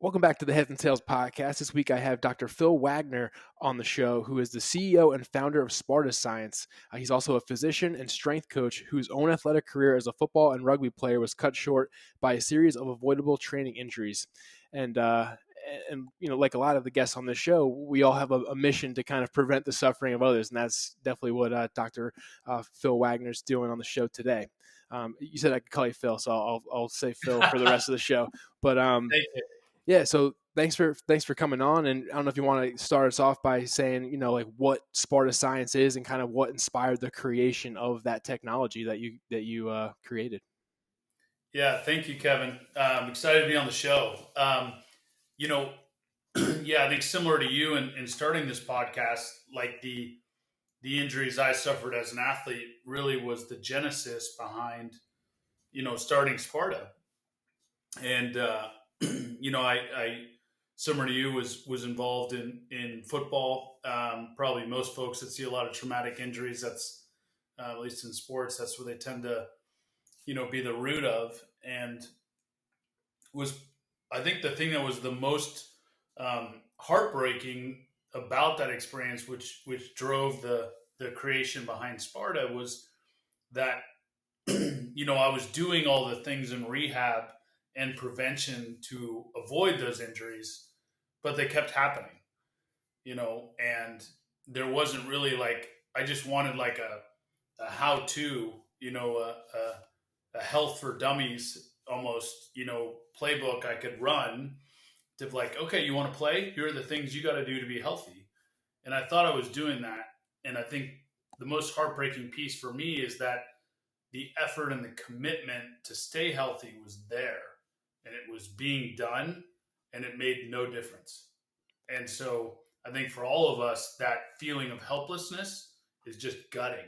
Welcome back to the Heads and Tails podcast. This week I have Dr. Phil Wagner on the show, who is the CEO and founder of Sparta Science. He's also a physician and strength coach whose own athletic career as a football and rugby player was cut short by a series of avoidable training injuries. And like a lot of the guests on this show, we all have a mission to kind of prevent the suffering of others, and that's definitely what Dr. Phil Wagner's doing on the show today. You said I could call you Phil, so I'll say Phil for the rest of the show. But Thank you. yeah, so thanks for coming on, and I don't know if you want to start us off by saying, like what Sparta Science is and kind of what inspired the creation of that technology that you created. Yeah, thank you, Kevin. I'm excited to be on the show. You know, yeah, I think similar to you in starting this podcast, like the injuries I suffered as an athlete really was the genesis behind starting Sparta. And I similar to you was involved in football. Probably most folks that see a lot of traumatic injuries. That's at least in sports. That's where they tend to be the root of. And was I think the thing that was the most heartbreaking about that experience, which drove the creation behind Sparta, was that I was doing all the things in rehab and prevention to avoid those injuries, but they kept happening. And there wasn't really like I just wanted like a how to, a health for dummies almost, playbook I could run to like, okay, you want to play? Here are the things you got to do to be healthy. And I thought I was doing that. And I think the most heartbreaking piece for me is that the effort and the commitment to stay healthy was there and it was being done and it made no difference. And so I think for all of us, that feeling of helplessness is just gutting.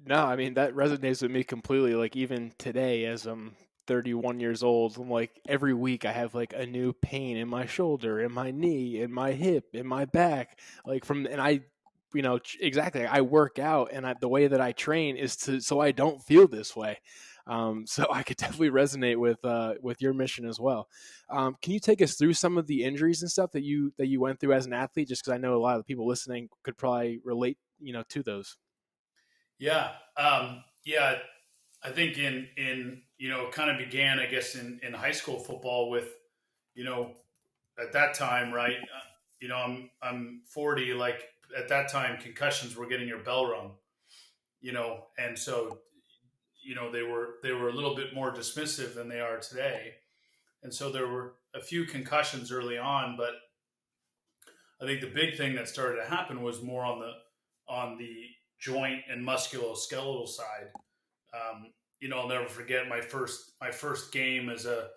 No, I mean that resonates with me completely. Like even today, as I'm 31 years old, I'm like every week I have like a new pain in my shoulder, in my knee, in my hip, in my back. Like and I, exactly. I work out, and the way that I train is so I don't feel this way. So I could definitely resonate with your mission as well. Can you take us through some of the injuries and stuff that you went through as an athlete? Just because I know a lot of the people listening could probably relate, to those. Yeah. I think kind of began, I guess, in high school football with, you know, at that time, right? I'm 40. Like at that time, concussions were getting your bell rung, and so they were a little bit more dismissive than they are today, and so there were a few concussions early on, but I think the big thing that started to happen was more on the joint and musculoskeletal side. I'll never forget my first game as a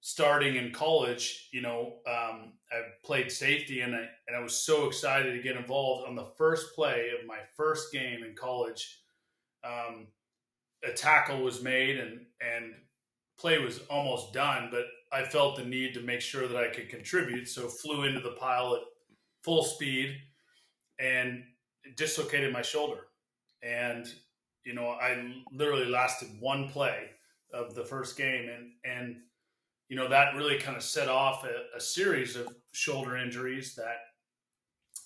starting in college. I played safety, and I was so excited to get involved on the first play of my first game in college. Um, a tackle was made, and play was almost done, but I felt the need to make sure that I could contribute, so flew into the pile at full speed and dislocated my shoulder. And I literally lasted one play of the first game, and that really kind of set off a series of shoulder injuries that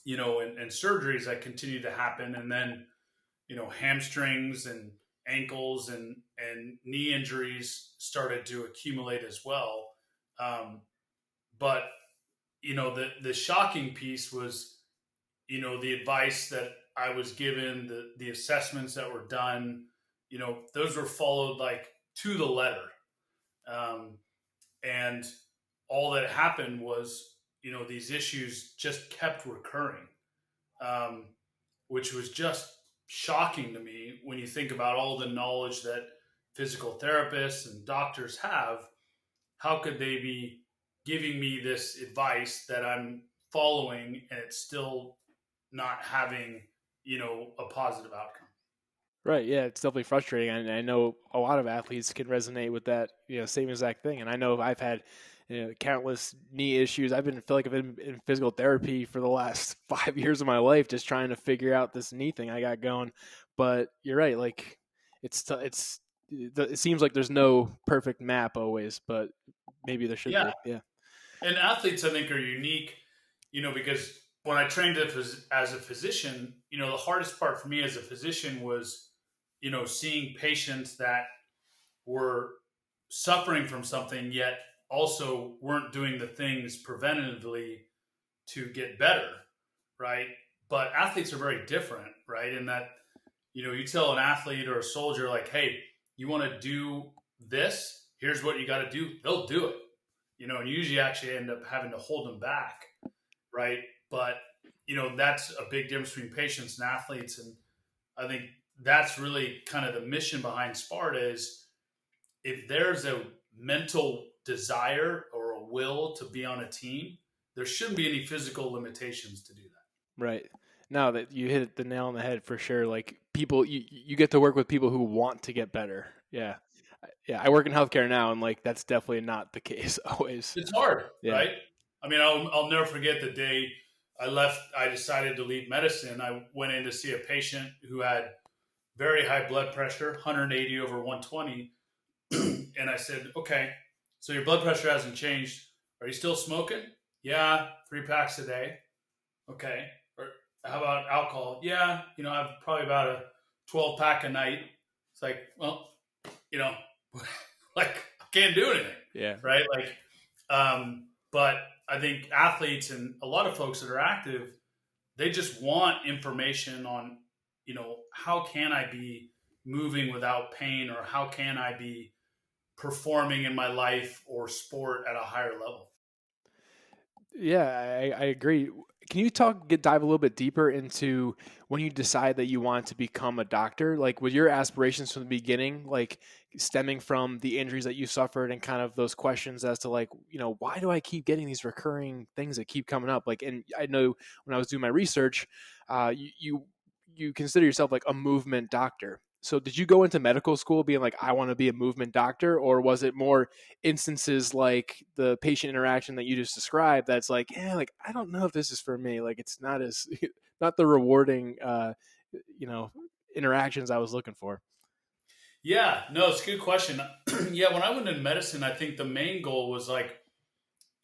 and surgeries that continued to happen, and then hamstrings and ankles and knee injuries started to accumulate as well. But the shocking piece was the advice that I was given, the assessments that were done, those were followed like to the letter. Um, and all that happened was, these issues just kept recurring, um, which was just shocking to me when you think about all the knowledge that physical therapists and doctors have. How could they be giving me this advice that I'm following and it's still not having, a positive outcome? Right. Yeah, it's definitely frustrating, and I know a lot of athletes can resonate with that, same exact thing. And I know I've had, countless knee issues. Feel like I've been in physical therapy for the last 5 years of my life, just trying to figure out this knee thing I got going. But you're right. Like, it seems like there's no perfect map always, but maybe there should Yeah. be. Yeah. And athletes, I think, are unique, because when I trained as a physician, the hardest part for me as a physician was, seeing patients that were suffering from something, yet also weren't doing the things preventatively to get better, right? But athletes are very different, right? In that, you tell an athlete or a soldier, like, hey, you want to do this? Here's what you got to do. They'll do it, and usually actually end up having to hold them back, right? But, that's a big difference between patients and athletes. And I think that's really kind of the mission behind Sparta is if there's a mental desire or a will to be on a team, there shouldn't be any physical limitations to do that. Right. No, that you hit the nail on the head for sure. Like people, you get to work with people who want to get better. Yeah. Yeah. I work in healthcare now, and like that's definitely not the case always. It's hard, Yeah. right? I mean, I'll never forget the day I left. I decided to leave medicine. I went in to see a patient who had very high blood pressure, 180 over 120. And I said, okay, so your blood pressure hasn't changed. Are you still smoking? Yeah, 3 packs a day. Okay. Or how about alcohol? Yeah, I have probably about a 12 pack a night. It's like, well, you know, like I can't do anything, Yeah. right? But I think athletes and a lot of folks that are active, they just want information on, how can I be moving without pain, or how can I be performing in my life or sport at a higher level. Yeah, I agree. Can you dive a little bit deeper into when you decide that you want to become a doctor? Like, were your aspirations from the beginning, like stemming from the injuries that you suffered and kind of those questions as to like, why do I keep getting these recurring things that keep coming up? Like, and I know when I was doing my research, you consider yourself like a movement doctor. So did you go into medical school being like, I want to be a movement doctor, or was it more instances like the patient interaction that you just described that's like, yeah, like I don't know if this is for me, like it's not as not the rewarding you know interactions I was looking for. Yeah, no, it's a good question. Yeah, when I went into medicine, I think the main goal was like,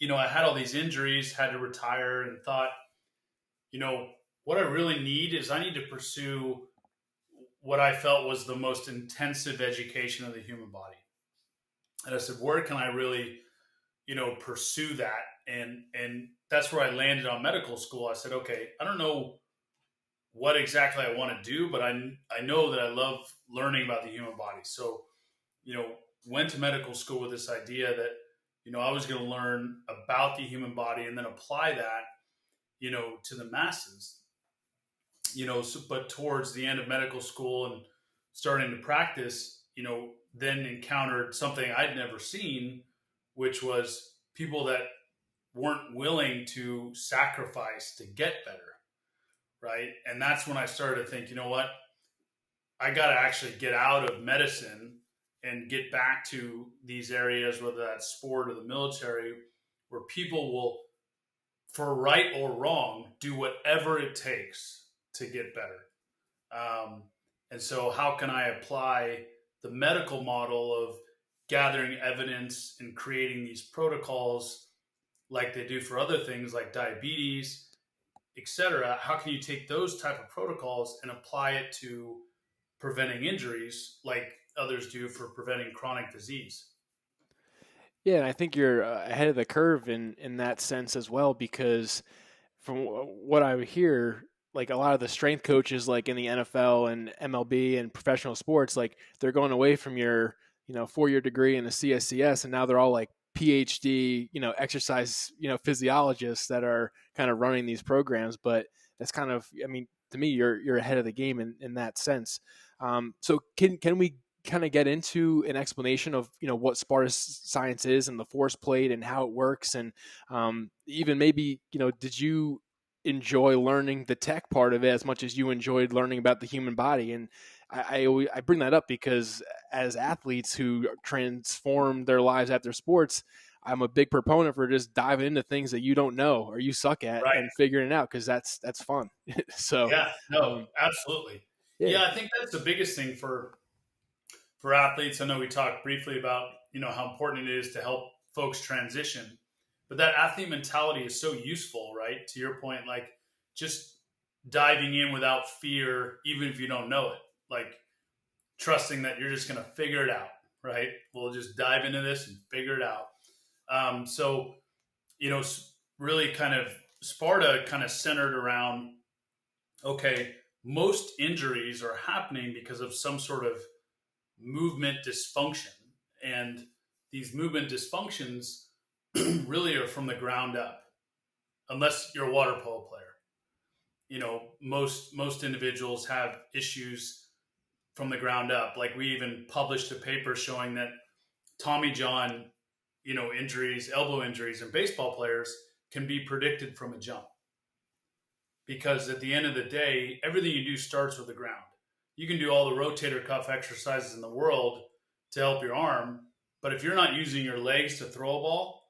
I had all these injuries, had to retire, and thought, you know, what I really need is I need to pursue what I felt was the most intensive education of the human body. And I said, where can I really, pursue that? And that's where I landed on medical school. I said, okay, I don't know what exactly I want to do, but I know that I love learning about the human body. So, you know, went to medical school with this idea that, I was going to learn about the human body and then apply that, to the masses. But towards the end of medical school and starting to practice, then encountered something I'd never seen, which was people that weren't willing to sacrifice to get better, right? And that's when I started to think, you know what, I got to actually get out of medicine and get back to these areas, whether that's sport or the military, where people will, for right or wrong, do whatever it takes to get better. Um, and so, how can I apply the medical model of gathering evidence and creating these protocols like they do for other things like diabetes, et cetera? How can you take those type of protocols and apply it to preventing injuries like others do for preventing chronic disease? Yeah, and I think you're ahead of the curve in that sense as well, because from what I hear, like a lot of the strength coaches, like in the NFL and MLB and professional sports, like they're going away from your 4-year degree in a CSCS, and now they're all like PhD exercise physiologists that are kind of running these programs. But that's kind of, I mean, to me, you're ahead of the game in that sense. So can we kind of get into an explanation of what Sparta science is and the force plate and how it works, and even maybe did you enjoy learning the tech part of it as much as you enjoyed learning about the human body? And I bring that up because as athletes who transform their lives after sports, I'm a big proponent for just diving into things that you don't know or you suck at Right. and figuring it out, because that's fun. So Yeah. No, um, absolutely. yeah. Yeah, I think that's the biggest thing for athletes. I know we talked briefly about how important it is to help folks transition. But that athlete mentality is so useful, right? To your point, like just diving in without fear, even if you don't know it, like trusting that you're just going to figure it out, right? We'll just dive into this and figure it out. So, you know, really kind of Sparta kind of centered around okay, most injuries are happening because of some sort of movement dysfunction. And these movement dysfunctions really are from the ground up, unless you're a water polo player. You know, most individuals have issues from the ground up. Like we even published a paper showing that Tommy John, you know, injuries, elbow injuries in baseball players can be predicted from a jump. Because at the end of the day, everything you do starts with the ground. You can do all the rotator cuff exercises in the world to help your arm, but if you're not using your legs to throw a ball,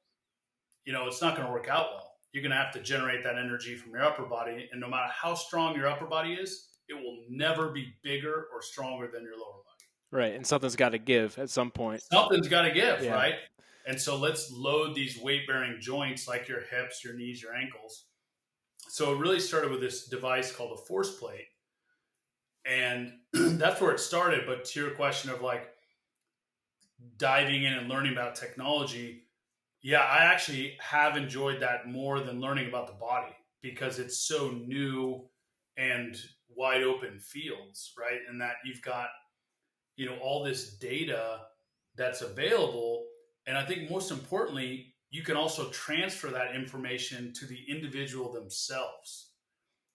you know, it's not going to work out well. You're going to have to generate that energy from your upper body, and no matter how strong your upper body is, it will never be bigger or stronger than your lower body. Right, and something's got to give at some point. Something's got to give, Yeah. right? And so let's load these weight bearing joints like your hips, your knees, your ankles. So it really started with this device called a force plate. And that's where it started. But to your question of like diving in and learning about technology, yeah, I actually have enjoyed that more than learning about the body because it's so new and wide open fields, right? And that you've got, you know, all this data that's available. And I think most importantly, you can also transfer that information to the individual themselves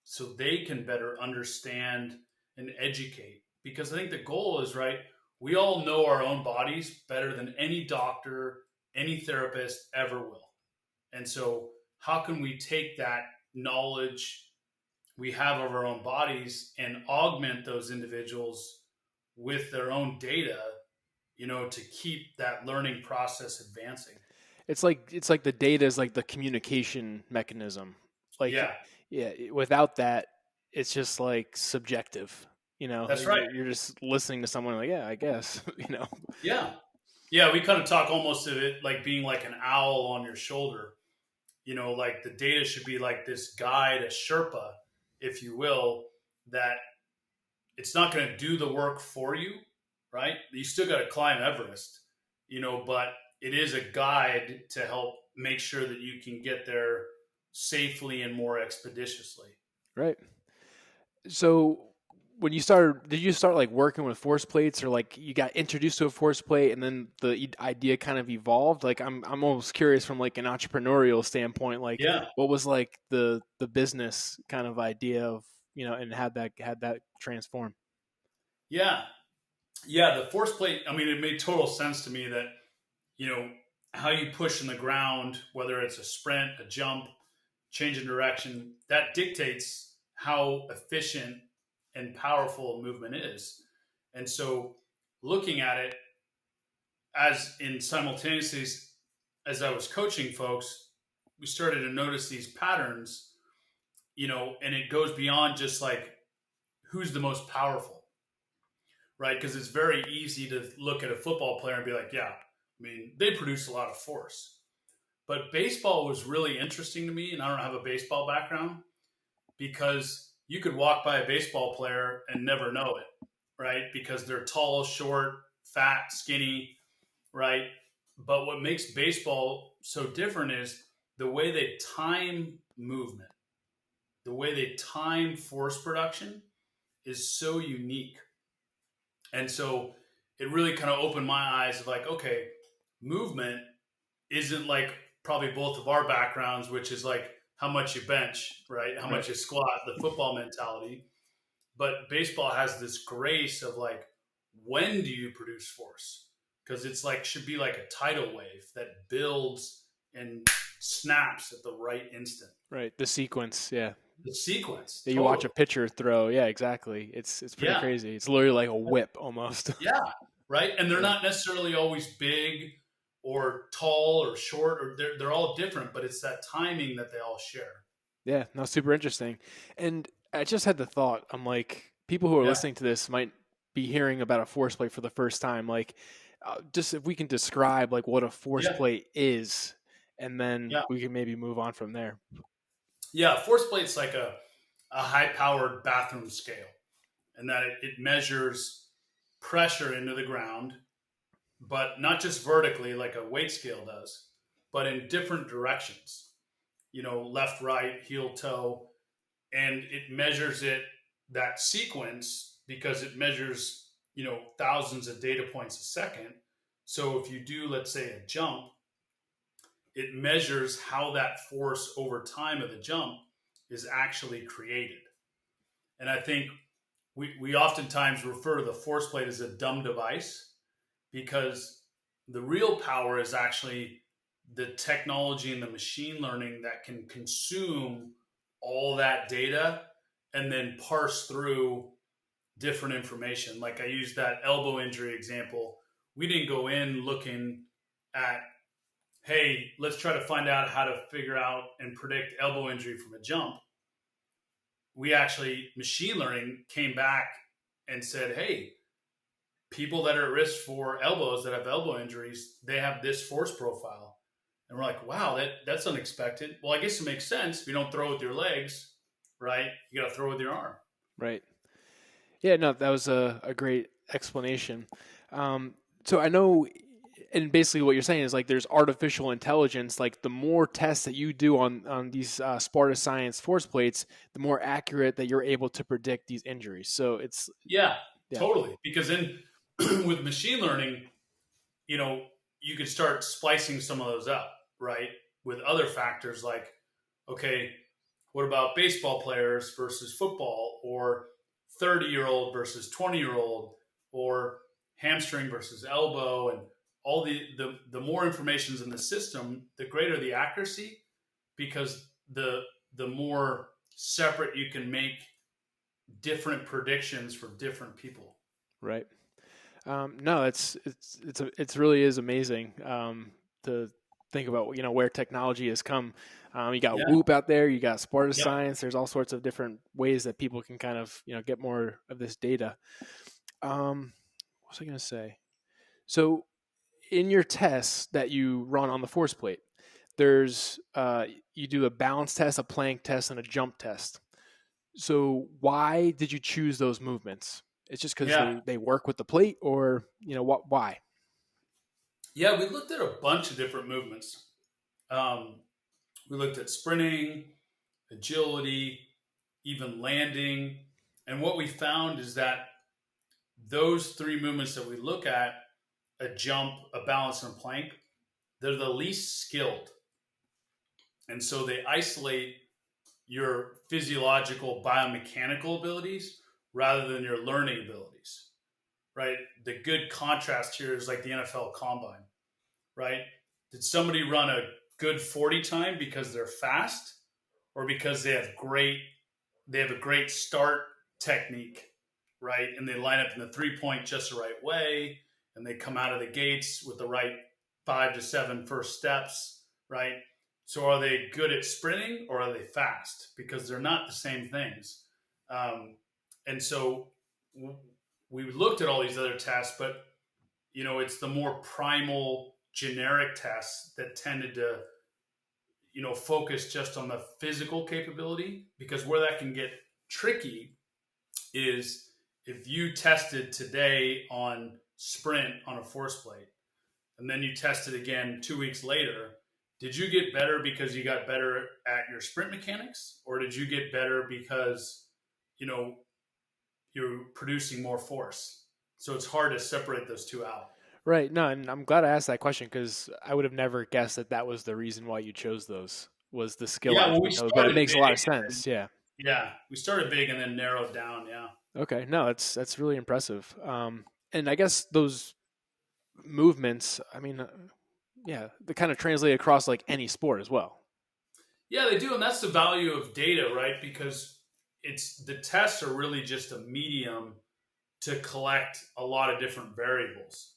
so they can better understand and educate. Because I think the goal is right, we all know our own bodies better than any doctor, any therapist ever will. And so, how can we take that knowledge we have of our own bodies and augment those individuals with their own data, you know, to keep that learning process advancing? It's like the data is like the communication mechanism. Like, Yeah, yeah, without that, it's just like subjective. that's right. You're just listening to someone like, yeah, I guess. Yeah. Yeah, we kind of talk almost of it like being like an owl on your shoulder. You know, like the data should be like this guide, a Sherpa, if you will, that it's not going to do the work for you, right? You still got to climb Everest, you know, but it is a guide to help make sure that you can get there safely and more expeditiously. Right. So when you started, did you start like working with force plates, or like you got introduced to a force plate and then the idea kind of evolved? Like I'm almost curious from like an entrepreneurial standpoint, like Yeah, what was like the business kind of idea of, and had that transform? yeah, yeah. The force plate. I mean, it made total sense to me that you know how you push in the ground, whether it's a sprint, a jump, change in direction, that dictates how efficient and powerful a movement is. And so, looking at it as in simultaneously as I was coaching folks, we started to notice these patterns, you know, and it goes beyond just like who's the most powerful, right? Because it's very easy to look at a football player and be like, yeah, I mean, they produce a lot of force. But baseball was really interesting to me, and I don't have a baseball background because you could walk by a baseball player and never know it, right? Because they're tall, short, fat, skinny, right? But what makes baseball so different is the way they time movement, the way they time force production is so unique. And so it really kind of opened my eyes of like, okay, movement isn't like probably both of our backgrounds, which is like how much you bench, right? How Right. much you squat, the football mentality. But baseball has this grace of like, when do you produce force? Because it's like, should be like a tidal wave that builds and snaps at the right instant. Right. The sequence. Yeah. The sequence, Yeah, you watch a totally. pitcher throw. Yeah, exactly. It's pretty Yeah. crazy. It's literally like a whip almost. Yeah. Right. And they're Yeah. not necessarily always big or tall or short, or they're all different, but it's that timing that they all share. Yeah, no, super interesting. And I just had the thought, I'm like, people who are Yeah. listening to this might be hearing about a force plate for the first time. Like, just if we can describe like what a force Yeah, plate is, and then yeah, we can maybe move on from there. yeah. Force plate's like a high powered bathroom scale, and that it measures pressure into the ground, but not just vertically like a weight scale does, but in different directions. Left, right, heel, toe, and it measures it that sequence because it measures thousands of data points a second. So if you do, let's say, a jump, it measures how that force over time of the jump is actually created. And I think we oftentimes refer to the force plate as a dumb device because the real power is actually the technology and the machine learning that can consume all that data and then parse through different information. Like I used that elbow injury example. We didn't go in looking at, hey, let's try to find out how to figure out and predict elbow injury from a jump. We actually, machine learning came back and said, hey, people that are at risk for elbows that have elbow injuries, they have this force profile. And we're like, wow, that's unexpected. Well, I guess it makes sense. If you don't throw with your legs, right? You got to throw with your arm. Right. Yeah, no, that was a great explanation. Um, so I know, and basically what you're saying is like there's artificial intelligence. Like the more tests that you do on these Sparta Science force plates, the more accurate that you're able to predict these injuries. So it's Yeah, yeah, totally. Because then with machine learning, you know, you could start splicing some of those up, right? With other factors like, okay, what about baseball players versus football, or 30-year-old versus 20-year-old, or hamstring versus elbow, and all the more information's in the system, the greater the accuracy, because the more separate you can make different predictions for different people. right. No, it's really is amazing to think about where technology has come. You got Yeah, Whoop out there, you got Sparta yep, Science. There's all sorts of different ways that people can kind of get more of this data. What was I going to say? So in your tests that you run on the force plate, there's you do a balance test, a plank test, and a jump test. So why did you choose those movements? It's just because yeah, they work with the plate, or what? Why? yeah. We looked at a bunch of different movements. Um, we looked at sprinting, agility, even landing. And what we found is that those three movements that we look at, a jump, a balance, and a plank, they're the least skilled. And so they isolate your physiological biomechanical abilities rather than your learning abilities, right? The good contrast here is like the NFL combine, right? Did somebody run a good 40 time because they're fast or because they have a great start technique, right? And they line up in the 3 point just the right way, and they come out of the gates with the right 5 to 7 first steps, right? So are they good at sprinting or are they fast? Because they're not the same things. Um, and so we looked at all these other tests, but it's the more primal generic tests that tended to focus just on the physical capability, because where that can get tricky is if you tested today on sprint on a force plate and then you tested again 2 weeks later, did you get better because you got better at your sprint mechanics, or did you get better because you know you're producing more force? So it's hard to separate those two out. Right. No, and I'm glad I asked that question because I would have never guessed that that was the reason why you chose those was the skill Yeah, well, we aspect of it. But it started makes big. a lot of sense. Yeah. Yeah, we started big and then narrowed down. Yeah. Okay. No, that's really impressive. And I guess those movements, I mean, yeah, they kind of translate across like any sport as well. Yeah, they do, and that's the value of data, right? Because it's the tests are really just a medium to collect a lot of different variables.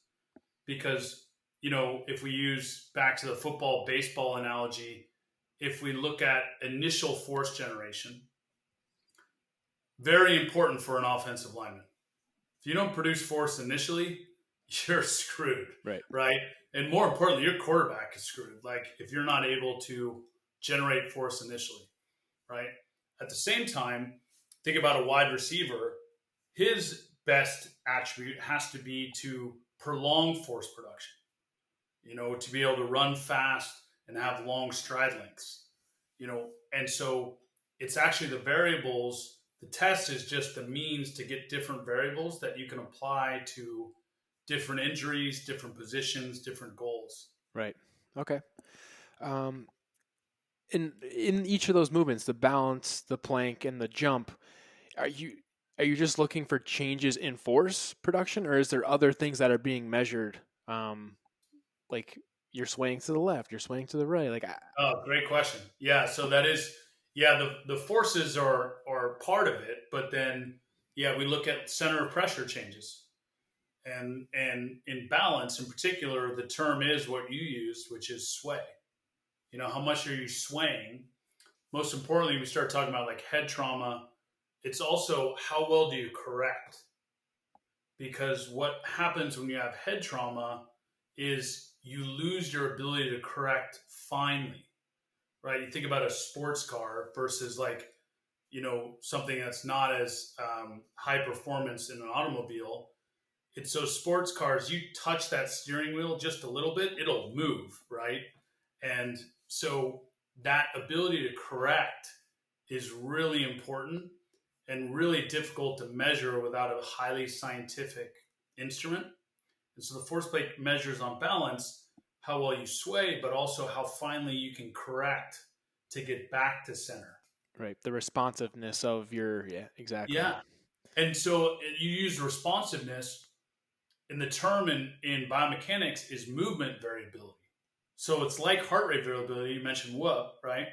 Because if we use back to the football baseball analogy, if we look at initial force generation, very important for an offensive lineman. If you don't produce force initially, you're screwed, Right. right? And more importantly, your quarterback is screwed. Like if you're not able to generate force initially, right? At the same time, think about a wide receiver. His best attribute has to be to prolong force production, to be able to run fast and have long stride lengths, and so it's actually the variables. The test is just the means to get different variables that you can apply to different injuries, different positions, different goals. Right. Okay. Um, in each of those movements, the balance, the plank, and the jump, are you are you just looking for changes in force production, or is there other things that are being measured? Um, like you're swaying to the left, you're swaying to the right. Oh, great question. Yeah, so that is, yeah, the forces are part of it, but then yeah, we look at center of pressure changes. And in balance in particular, the term is what you used, which is sway. How much are you swaying? Most importantly, we start talking about like head trauma. It's also how well do you correct? Because what happens when you have head trauma is you lose your ability to correct finely, right? You think about a sports car versus like, something that's not as high performance in an automobile. It's those sports cars, you touch that steering wheel just a little bit, it'll move, right? And so that ability to correct is really important and really difficult to measure without a highly scientific instrument. And so the force plate measures on balance how well you sway, but also how finely you can correct to get back to center. Right. The responsiveness of your, yeah, exactly. Yeah. And so you use responsiveness, and the term in biomechanics is movement variability. So it's like heart rate variability. You mentioned whoop, right?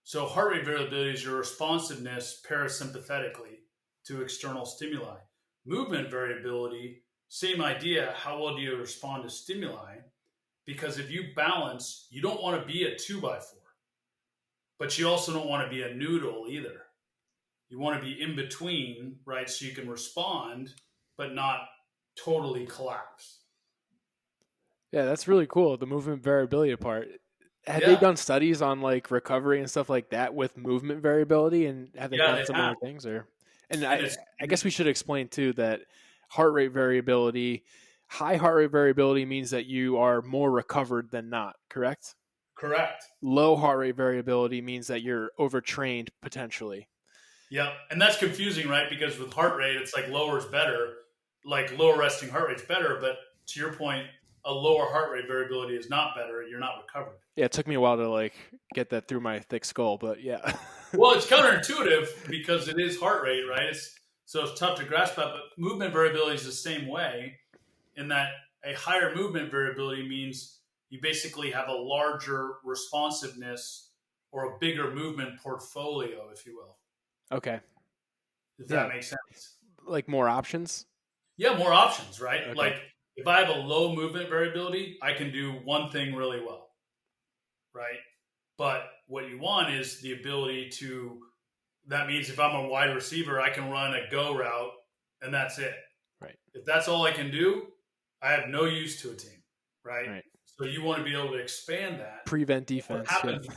So heart rate variability is your responsiveness parasympathetically to external stimuli. Movement variability, same idea. How well do you respond to stimuli? Because if you balance, you don't want to be a two by four, but you also don't want to be a noodle either. You want to be in between, right? So you can respond, but not totally collapse. Yeah, that's really cool. The movement variability part. Had they Yeah, done studies on like recovery and stuff like that with movement variability, and have they yeah, found they have, similar things? Or, and and I guess we should explain too that heart rate variability, high heart rate variability means that you are more recovered than not. Correct. correct. Low heart rate variability means that you're overtrained potentially. Yeah, and that's confusing, right? Because with heart rate, it's like lower is better, like lower resting heart rate's better. But to your point, a lower heart rate variability is not better. You're not recovered. Yeah, it took me a while to like get that through my thick skull, but yeah. Well, it's counterintuitive because it is heart rate, right? So it's tough to grasp that. But movement variability is the same way in that a higher movement variability means you basically have a larger responsiveness or a bigger movement portfolio, if you will, Okay. if Yeah, that makes sense. like more options. Yeah, more options, right? Okay. Like if I have a low movement variability, I can do one thing really well, right? But what you want is the ability to, that means if I'm a wide receiver, I can run a go route and that's it. Right. If that's all I can do, I have no use to a team, right? Right. So you want to be able to expand that. Prevent What defense. Yeah. happens?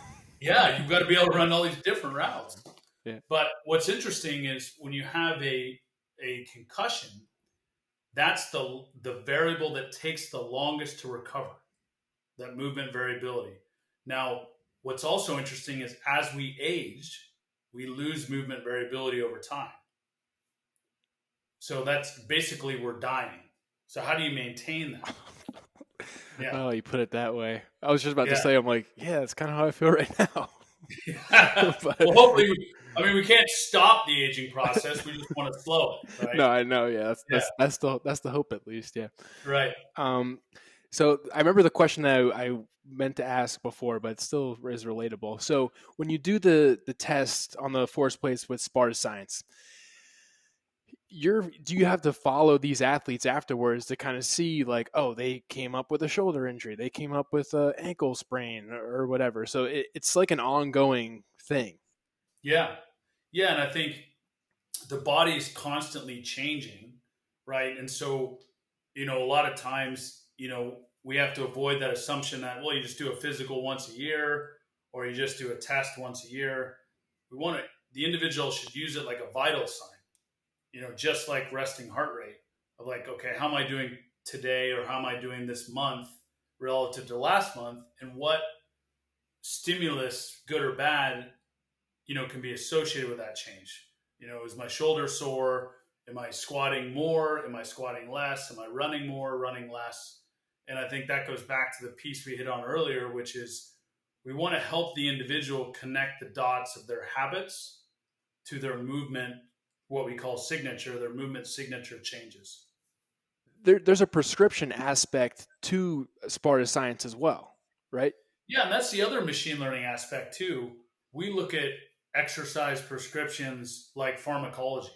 Yeah, you've got to be able to run all these different routes. Yeah. But what's interesting is when you have a concussion, that's the variable that takes the longest to recover, that movement variability. Now, what's also interesting is as we age, we lose movement variability over time. So that's basically we're dying. So how do you maintain that? Yeah. Oh, you put it that way. I was just about to Yeah. say, I'm like, yeah, that's kind of how I feel right now. But Well, hopefully, I mean, we can't stop the aging process. We just want to slow it, right? no, I know. Yeah, Yeah. that's the hope at least. Yeah. Right. Um, so I remember the question that I meant to ask before, but it still is relatable. So when you do the test on the force plates with Sparta Science, do you have to follow these athletes afterwards to kind of see like, oh, they came up with a shoulder injury, they came up with a ankle sprain or whatever. So it's like an ongoing thing. Yeah. Yeah. And I think the body is constantly changing, right? And so a lot of times, we have to avoid that assumption that, well, you just do a physical once a year or you just do a test once a year. The individual should use it like a vital sign, just like resting heart rate of like, okay, how am I doing today or how am I doing this month relative to last month? And what stimulus, good or bad, can be associated with that change. Is my shoulder sore? Am I squatting more? Am I squatting less? Am I running more, running less? And I think that goes back to the piece we hit on earlier, which is we want to help the individual connect the dots of their habits to their movement, what we call signature, their movement signature changes. There's a prescription aspect to Sparta Science as well, right? Yeah, and that's the other machine learning aspect too. We look at exercise prescriptions like pharmacology,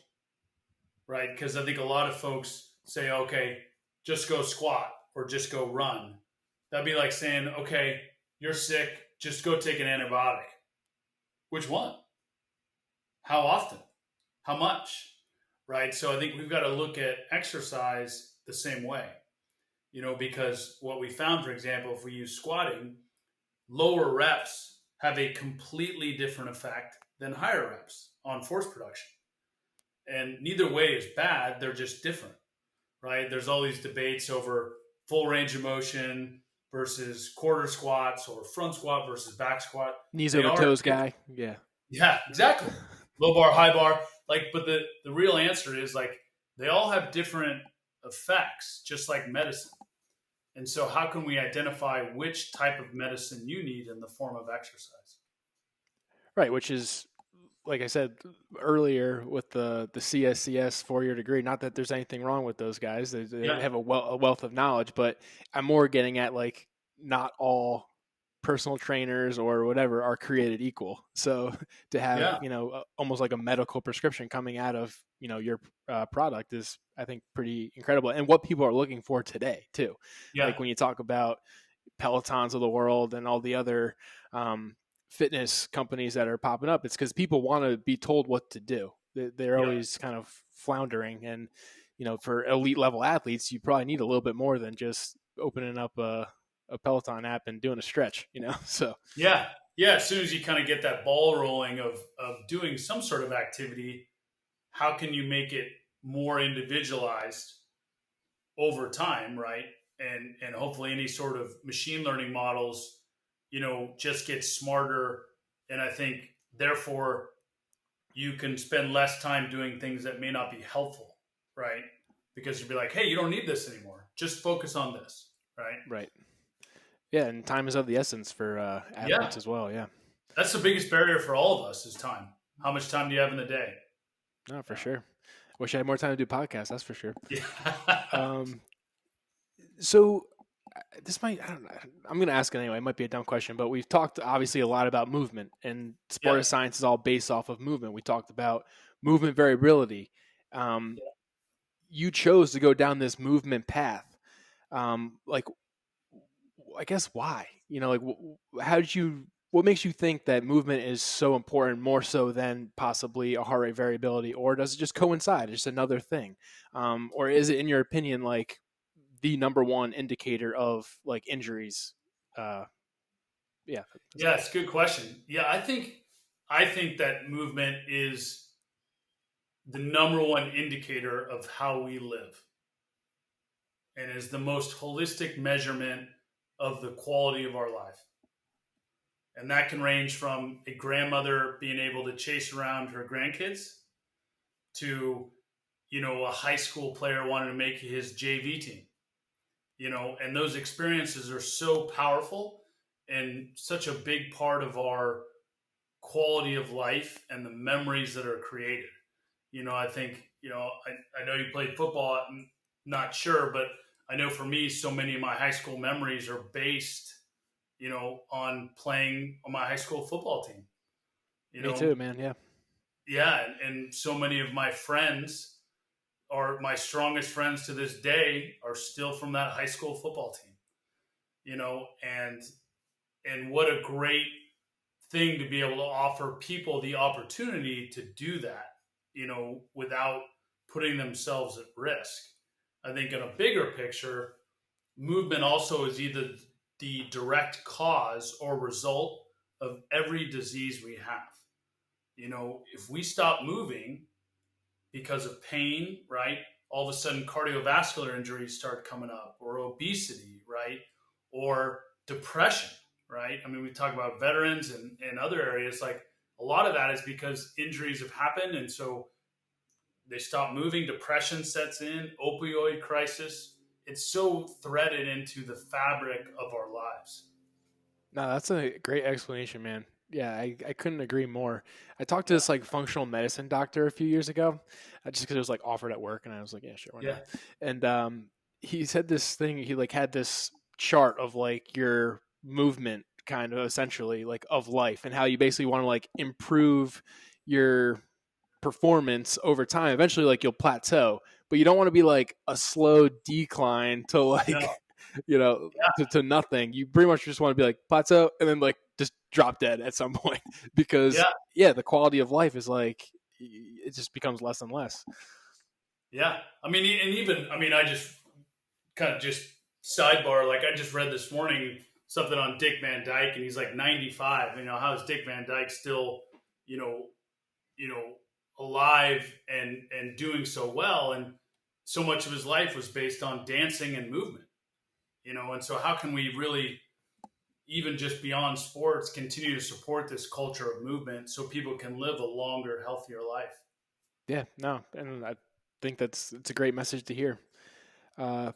right? Because I think a lot of folks say, okay, just go squat or just go run. That'd be like saying, okay, you're sick, just go take an antibiotic. Which one? How often? How much? Right? So I think we've got to look at exercise the same way, because what we found, for example, if we use squatting, lower reps have a completely different effect than higher reps on force production. And neither way is bad, they're just different, right? There's all these debates over full range of motion versus quarter squats or front squat versus back squat. Knees They over are toes different. guy. Yeah. Yeah, exactly. Low bar, high bar. Like, but the real answer is like they all have different effects, just like medicine. And so, how can we identify which type of medicine you need in the form of exercise? Right, which is like I said earlier with the CSCS 4-year degree. Not that there's anything wrong with those guys; they Yeah, have a wealth of knowledge. But I'm more getting at like not all personal trainers or whatever are created equal. So to have yeah, almost like a medical prescription coming out of your product is, I think, pretty incredible, and what people are looking for today too. yeah, Like when you talk about Pelotons of the world and all the other um, fitness companies that are popping up, it's because people want to be told what to do. They're yeah, always kind of floundering, and for elite level athletes, you probably need a little bit more than just opening up a Peloton app and doing a stretch. So yeah, yeah. As soon as you kind of get that ball rolling of doing some sort of activity, how can you make it more individualized over time, right? And hopefully any sort of machine learning models, just get smarter. And I think therefore you can spend less time doing things that may not be helpful, right? Because you'll be like, hey, you don't need this anymore. Just focus on this, right? right, yeah, and time is of the essence for Yeah, athletes as well. Yeah, that's the biggest barrier for all of us is time. How much time do you have in the day? no, for sure. Wish I had more time to do podcasts. That's for sure. Yeah, Um, so this might, I don't know, I'm going to ask it anyway. It might be a dumb question, but we've talked obviously a lot about movement, and yeah, Sparta Science is all based off of movement. We talked about movement variability. Um, you chose to go down this movement path. Like, I guess why? Like, how did you? What makes you think that movement is so important, more so than possibly a heart rate variability, or does it just coincide? It's just another thing, or is it, in your opinion, like the number one indicator of like injuries? Uh, yeah, that's yeah. It's a good question. Yeah, I think that movement is the number one indicator of how we live and is the most holistic measurement of the quality of our life. And that can range from a grandmother being able to chase around her grandkids to, a high school player wanting to make his JV team, and those experiences are so powerful and such a big part of our quality of life and the memories that are created. I think, I know you played football. I'm not sure, but I know for me, so many of my high school memories are based, on playing on my high school football team. You me know, too, man. Yeah, yeah, and so many of my friends are my strongest friends to this day are still from that high school football team. And what a great thing to be able to offer people the opportunity to do that, without putting themselves at risk. I think in a bigger picture, movement also is either the direct cause or result of every disease we have. If we stop moving because of pain, right? All of a sudden, cardiovascular injuries start coming up, or obesity, right? Or depression, right? I mean, we talk about veterans and other areas. Like a lot of that is because injuries have happened. And so they stop moving, depression sets in, opioid crisis. It's so threaded into the fabric of our lives. No, that's a great explanation, man. Yeah, I couldn't agree more. I talked to Yeah. this like functional medicine doctor a few years ago, just because it was like offered at work, and I was like, yeah, sure, why not? Yeah. And he said this thing. He like had this chart of like your movement, kind of essentially like of life, and how you basically want to like improve your performance over time. Eventually, like you'll plateau, but you don't want to be like a slow decline to No. like, you know, Yeah. to nothing. You pretty much just want to be like plateau and then like just drop dead at some point because Yeah. yeah, the quality of life is like it just becomes less and less. Yeah. I mean, and even, I mean, I just kind of just sidebar, like I just read this morning something on Dick Van Dyke, and he's like 95. How is Dick Van Dyke still, you know, you know, alive and doing so well? And so much of his life was based on dancing and movement. And so how can we really, even just beyond sports, continue to support this culture of movement so people can live a longer, healthier life? Yeah, no, and I think that's it's a great message to hear. Uh,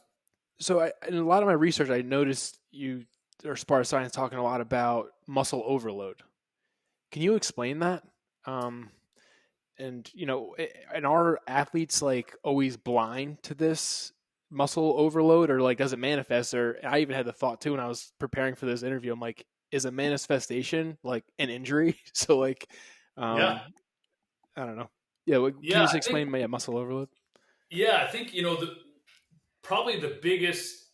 so in a lot of my research, I noticed you or Sparta Science talking a lot about muscle overload. Can you explain that? Um, and and are athletes like always blind to this muscle overload, or like does it manifest? Or I even had the thought too when I was preparing for this interview. I'm like, is a manifestation like an injury? So like, Yeah. um, I don't know. Yeah, can Yeah. you just I think, explain my muscle overload? yeah, I think, probably the biggest,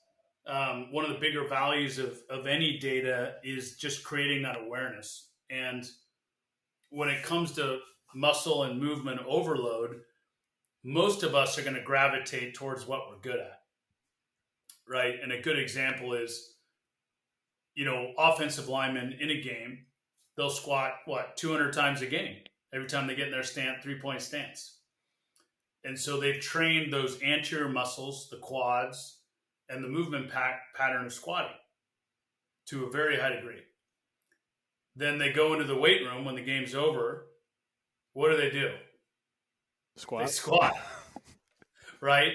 one of the bigger values of any data is just creating that awareness. And when it comes to muscle and movement overload, most of us are going to gravitate towards what we're good at, right? And a good example is, offensive linemen in a game, they'll squat, what, 200 times a game every time they get in their 3-point stance. And so they've trained those anterior muscles, the quads, and the movement pattern of squatting to a very high degree. Then they go into the weight room when the game's over. What do? They Squat. squat, right?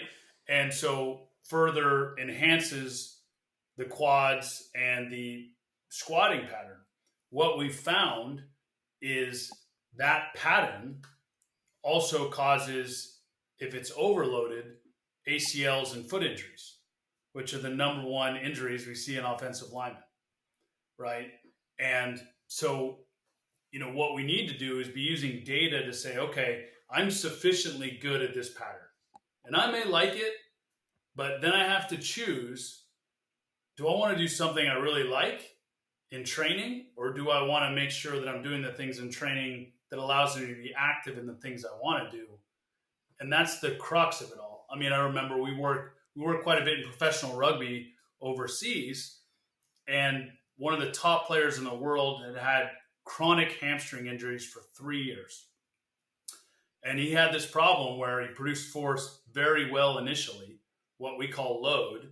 And so further enhances the quads and the squatting pattern. What we found is that pattern also causes, if it's overloaded, ACLs and foot injuries, which are the number one injuries we see in offensive linemen, right? And so, what we need to do is be using data to say, okay, I'm sufficiently good at this pattern. And I may like it, but then I have to choose, do I want to do something I really like in training, or do I want to make sure that I'm doing the things in training that allows me to be active in the things I want to do? And that's the crux of it all. I mean, I remember we worked quite a bit in professional rugby overseas, and one of the top players in the world had chronic hamstring injuries for 3 years. And he had this problem where he produced force very well initially, what we call load,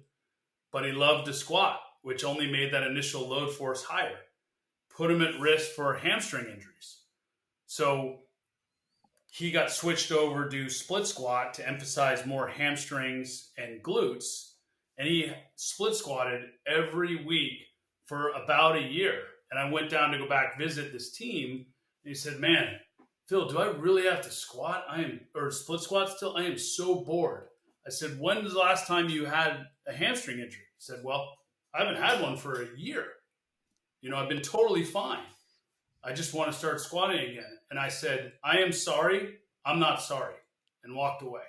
but he loved to squat, which only made that initial load force higher, put him at risk for hamstring injuries. So he got switched over to split squat to emphasize more hamstrings and glutes. And he split squatted every week for about a year. And I went down to go back visit this team. And he said, "Man, Phil, do I really have to squat? Or split squat still? I am so bored." I said, "When was the last time you had a hamstring injury?" He said, "Well, I haven't had one for a year. I've been totally fine. I just want to start squatting again." And I said, "I am sorry. I'm not sorry," and walked away,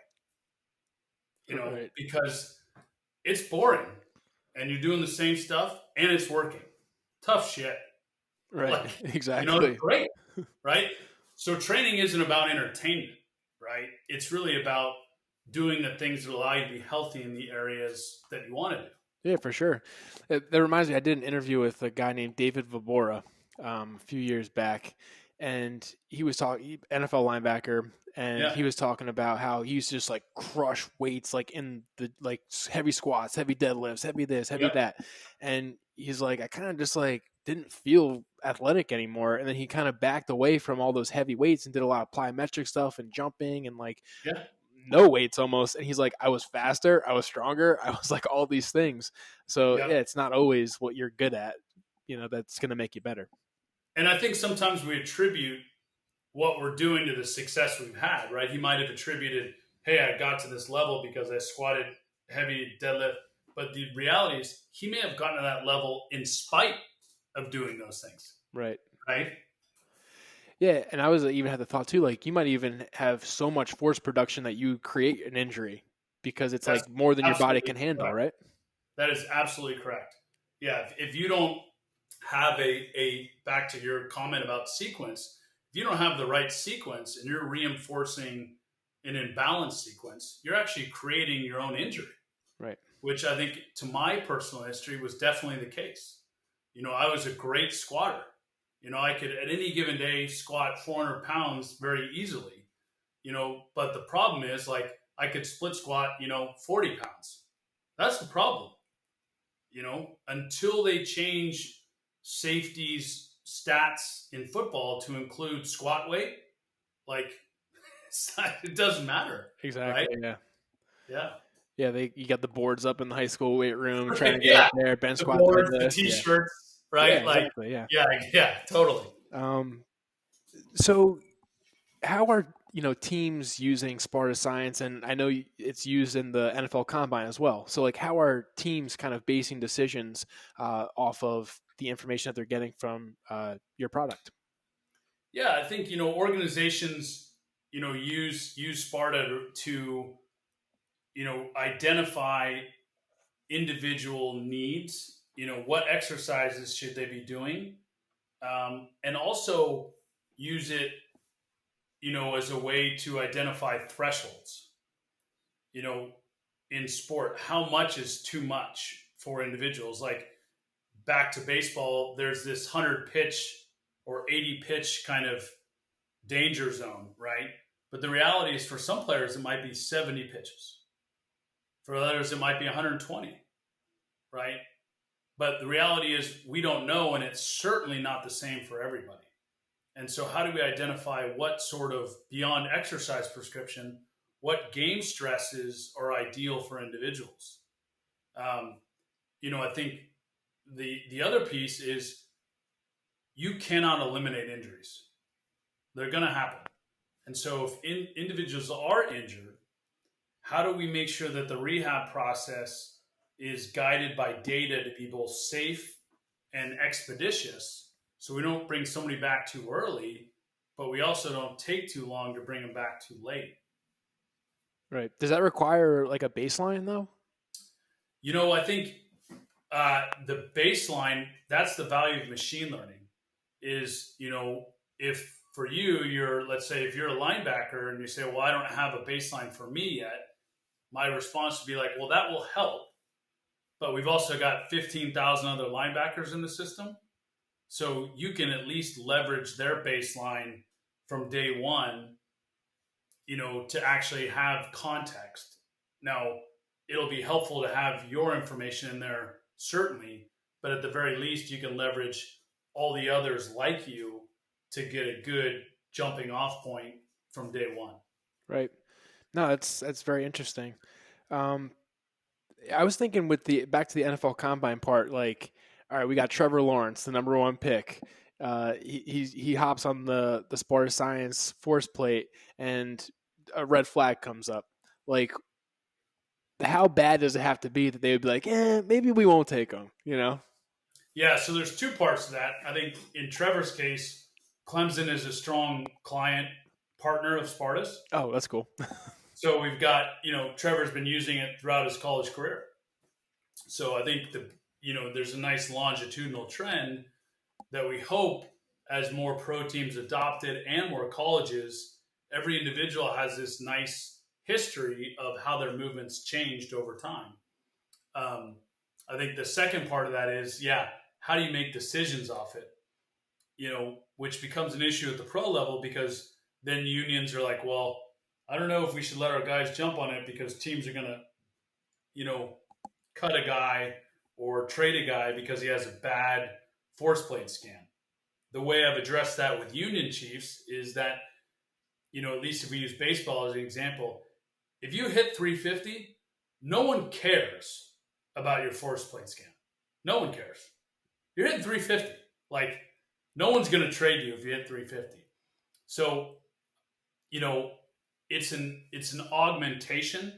Right. because it's boring and you're doing the same stuff and it's working. Tough shit. Right. Like, it's Exactly. great, right? So training isn't about entertainment, right? It's really about doing the things that allow you to be healthy in the areas that you want to do. Yeah, for sure. That reminds me, I did an interview with a guy named David Vobora a few years back, and he was talking NFL linebacker, and Yeah, he was talking about how he used to just like crush weights like in the like heavy squats, heavy deadlifts, heavy this, heavy yep, that, and he's like, I kind of just like didn't feel athletic anymore, and then he kind of backed away from all those heavy weights and did a lot of plyometric stuff and jumping and like yeah, no weights almost. And he's like, I was faster, I was stronger, I was like all these things. So yep. yeah, it's not always what you're good at, that's going to make you better. And I think sometimes we attribute what we're doing to the success we've had, right? He might have attributed, hey, I got to this level because I squatted heavy deadlift. But the reality is, he may have gotten to that level in spite of doing those things, Right. right? Yeah. And I was even had the thought too, like you might even have so much force production that you create an injury because it's That's like more than your body absolutely can handle. correct. Right. That is absolutely correct. Yeah, if you don't have a back to your comment about sequence, if you don't have the right sequence and you're reinforcing an imbalanced sequence, you're actually creating your own injury, Right. which I think to my personal history was definitely the case. I was a great squatter. I could at any given day squat 400 pounds very easily, but the problem is like I could split squat, 40 pounds. That's the problem, until they change safeties stats in football to include squat weight, like it doesn't matter, right? Exactly. Yeah. Yeah. Yeah. You got the boards up in the high school weight room trying to get Yeah. up there, bench The squat boards, the deadlift. Yeah. t-shirts, Yeah. right? Like, Exactly. Yeah. yeah, yeah, totally. Um, so how are teams using Sparta Science? And I know it's used in the NFL Combine as well. So like, how are teams kind of basing decisions off of the information that they're getting from your product? Yeah, I think organizations use Sparta to identify individual needs. What exercises should they be doing, and also use it as a way to identify thresholds. You know, in sport, how much is too much for individuals? Like back to baseball, there's this 100 pitch or 80 pitch kind of danger zone, right? But the reality is, for some players, it might be 70 pitches. For others, it might be 120, right? But the reality is, we don't know, and it's certainly not the same for everybody. And so, how do we identify what sort of beyond exercise prescription, what game stresses are ideal for individuals? Um, I think the other piece is you cannot eliminate injuries; they're going to happen. And so, if individuals are injured, how do we make sure that the rehab process is guided by data to be both safe and expeditious, so we don't bring somebody back too early, but we also don't take too long to bring them back too late? Right. Does that require like a baseline though? I think the baseline, that's the value of machine learning, is, if for you, let's say if you're a linebacker and you say, well, I don't have a baseline for me yet, my response would be like, well, that will help. But we've also got 15,000 other linebackers in the system. So you can at least leverage their baseline from day one, to actually have context. Now, it'll be helpful to have your information in there, certainly, but at the very least, you can leverage all the others like you to get a good jumping off point from day one. Right. No, that's very interesting. Um, I was thinking with the back to the NFL Combine part, like, all right, we got Trevor Lawrence, the number one pick. He hops on the Sparta Science force plate, and a red flag comes up. Like, how bad does it have to be that they would be like, maybe we won't take him? Yeah, so there's two parts to that. I think in Trevor's case, Clemson is a strong client partner of Sparta's. Oh, that's cool. So we've got, Trevor's been using it throughout his college career. So I think there's a nice longitudinal trend that we hope, as more pro teams adopt it and more colleges, every individual has this nice history of how their movements changed over time. Um, I think the second part of that is, yeah, how do you make decisions off it? Which becomes an issue at the pro level because then unions are like, well, I don't know if we should let our guys jump on it because teams are going to, you know, cut a guy or trade a guy because he has a bad force plate scan. The way I've addressed that with union chiefs is that, at least if we use baseball as an example, if you hit 350, no one cares about your force plate scan. No one cares. You're hitting 350. Like, no one's going to trade you if you hit 350. So, you know, it's an augmentation,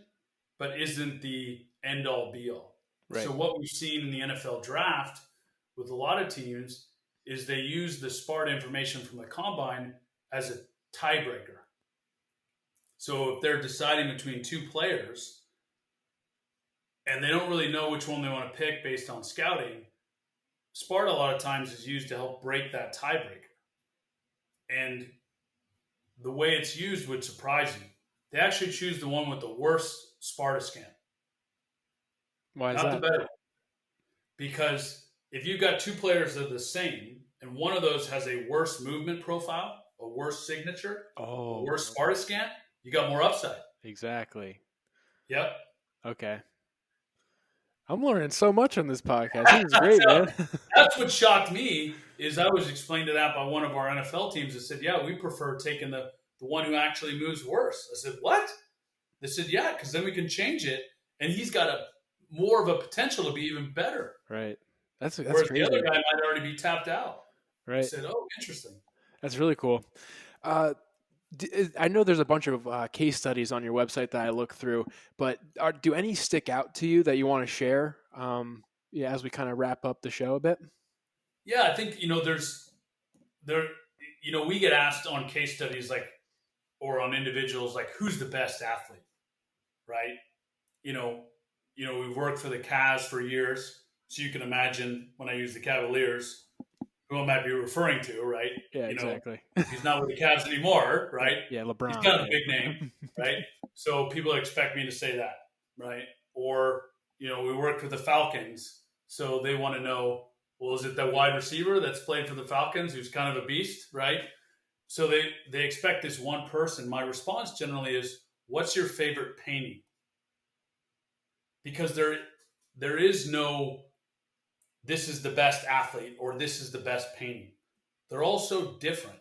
but isn't the end all be all. So Right. what we've seen in the NFL draft with a lot of teams is they use the SPART information from the combine as a tiebreaker. So if they're deciding between two players and they don't really know which one they want to pick based on scouting, SPART a lot of times is used to help break that tiebreaker. And the way it's used would surprise you. They actually choose the one with the worst Sparta scan, Why is not the that? better one. Because if you've got two players that are the same, and one of those has a worse movement profile, a worse signature, a Oh, worse Sparta scan, you got more upside. exactly. Yep. Okay. I'm learning so much on this podcast. This is great, So man. that's what shocked me is I was explained to that by one of our NFL teams that said, yeah, we prefer taking the one who actually moves worse. I said, what? They said, yeah, because then we can change it, and he's got a more of a potential to be even better. Right. That's Whereas the other crazy. guy might already be tapped out. I Right. said, oh, interesting. That's really cool. Uh, I know there's a bunch of case studies on your website that I look through, but do any stick out to you that you want to share? Yeah, as we kind of wrap up the show a bit. Yeah, I think there we get asked on case studies like or on individuals like who's the best athlete, right? You know, we've worked for the Cavs for years, so you can imagine when I use the Cavaliers, who I might be referring to, right? Yeah, You know, exactly. he's not with the Cavs anymore, Right. right? Yeah, He's LeBron. kind of a big name, Yeah. right? So people expect me to say that, right? Or, we worked with the Falcons, so they want to know, well, is it the wide receiver that's played for the Falcons who's kind of a beast, right? So they expect this one person. My response generally is, what's your favorite painting? Because there is no this is the best athlete or this is the best painting. They're all so different.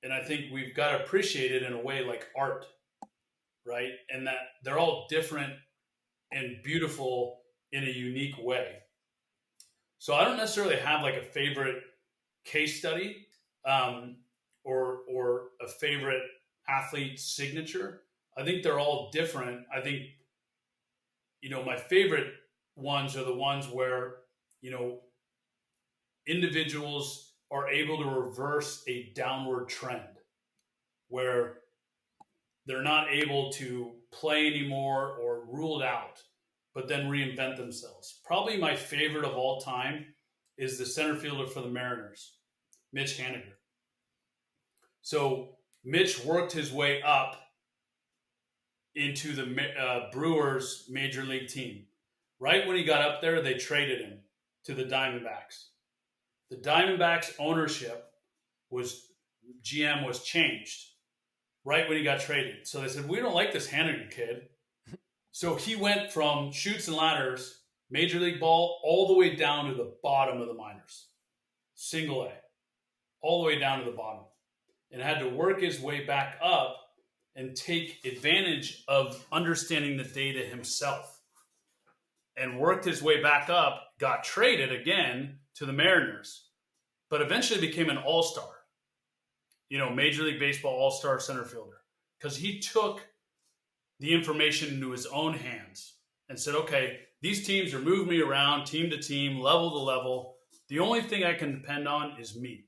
And I think we've got to appreciate it in a way like art, right? And that they're all different and beautiful in a unique way. So I don't necessarily have like a favorite case study or a favorite athlete signature. I think they're all different. I think my favorite ones are the ones where you know individuals are able to reverse a downward trend where they're not able to play anymore or ruled out, but then reinvent themselves. Probably my favorite of all time is the center fielder for the Mariners, Mitch Haniger. So Mitch worked his way up into the Brewers major league team. Right when he got up there, they traded him to the Diamondbacks. The Diamondbacks ownership was GM was changed right when he got traded. So they said, we don't like this Haniger kid. So he went from shoots and ladders, major league ball, all the way down to the bottom of the minors, single A, all the way down to the bottom, and had to work his way back up and take advantage of understanding the data himself and worked his way back up, got traded again to the Mariners, but eventually became an all-star, Major League Baseball all-star center fielder because he took the information into his own hands and said, okay, these teams are moving me around team to team, level to level. The only thing I can depend on is me.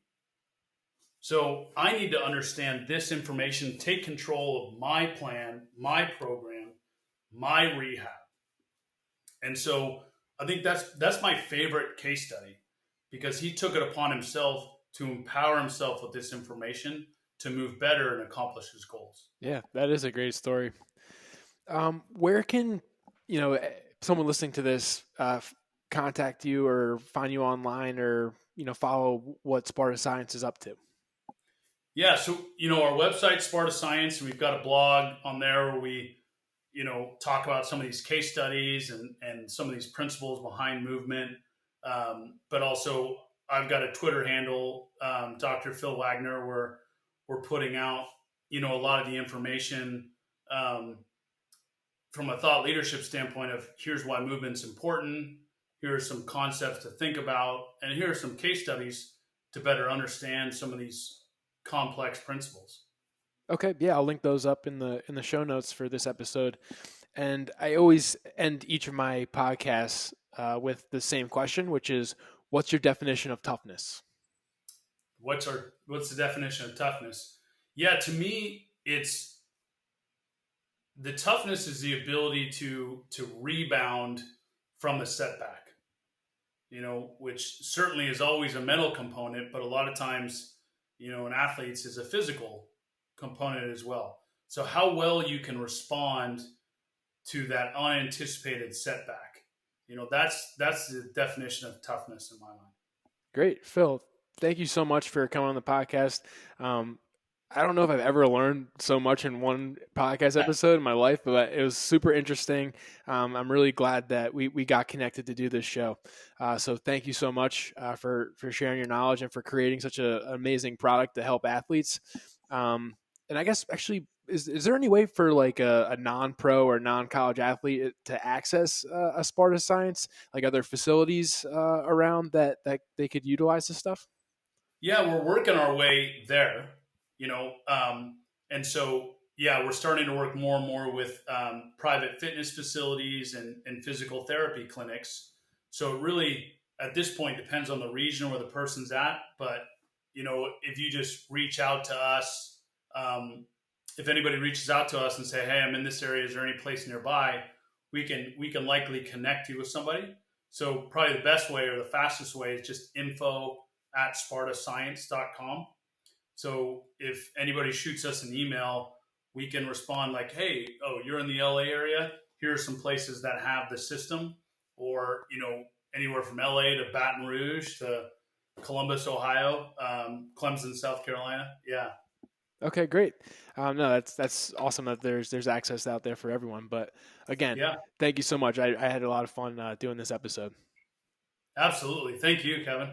So I need to understand this information, take control of my plan, my program, my rehab. And so I think that's my favorite case study because he took it upon himself to empower himself with this information to move better and accomplish his goals. Yeah, that is a great story. Where can someone listening to this contact you or find you online or follow what Sparta Science is up to? Yeah, so our website, Sparta Science, and we've got a blog on there where we talk about some of these case studies and some of these principles behind movement. But also, I've got a Twitter handle, Dr. Phil Wagner, where we're putting out a lot of the information um, from a thought leadership standpoint of here's why movement's important, here are some concepts to think about, and here are some case studies to better understand some of these complex principles. Okay, yeah, I'll link those up in the show notes for this episode. And I always end each of my podcasts with the same question, which is, "What's your definition of toughness?" What's the definition of toughness? Yeah, to me, it's the toughness is the ability to rebound from a setback. Which certainly is always a mental component, but a lot of times, in athletes is a physical component as well. So how well you can respond to that unanticipated setback. That's the definition of toughness in my mind. Great, Phil. Thank you so much for coming on the podcast. Um, I don't know if I've ever learned so much in one podcast episode in my life, but it was super interesting. I'm really glad that we got connected to do this show. So thank you so much for sharing your knowledge and for creating such an amazing product to help athletes. And I guess actually, is there any way for like a non-pro or non-college athlete to access a Sparta Science? Like, are there facilities around that they could utilize this stuff? Yeah, we're working our way there, and so yeah, we're starting to work more and more with private fitness facilities and physical therapy clinics. So it really, at this point, depends on the region where the person's at. But if you just reach out to us, um, if anybody reaches out to us and say, "Hey, I'm in this area. Is there any place nearby?" We can likely connect you with somebody. So probably the best way or the fastest way is just info at spartascience.com. So if anybody shoots us an email, we can respond like, "Hey, oh, you're in the LA area. Here are some places that have the system," or anywhere from LA to Baton Rouge to Columbus, Ohio, Clemson, South Carolina. Yeah, Okay, great. No, that's awesome that there's access out there for everyone. But again, yeah, thank you so much. I had a lot of fun doing this episode. absolutely. Thank you, Kevin.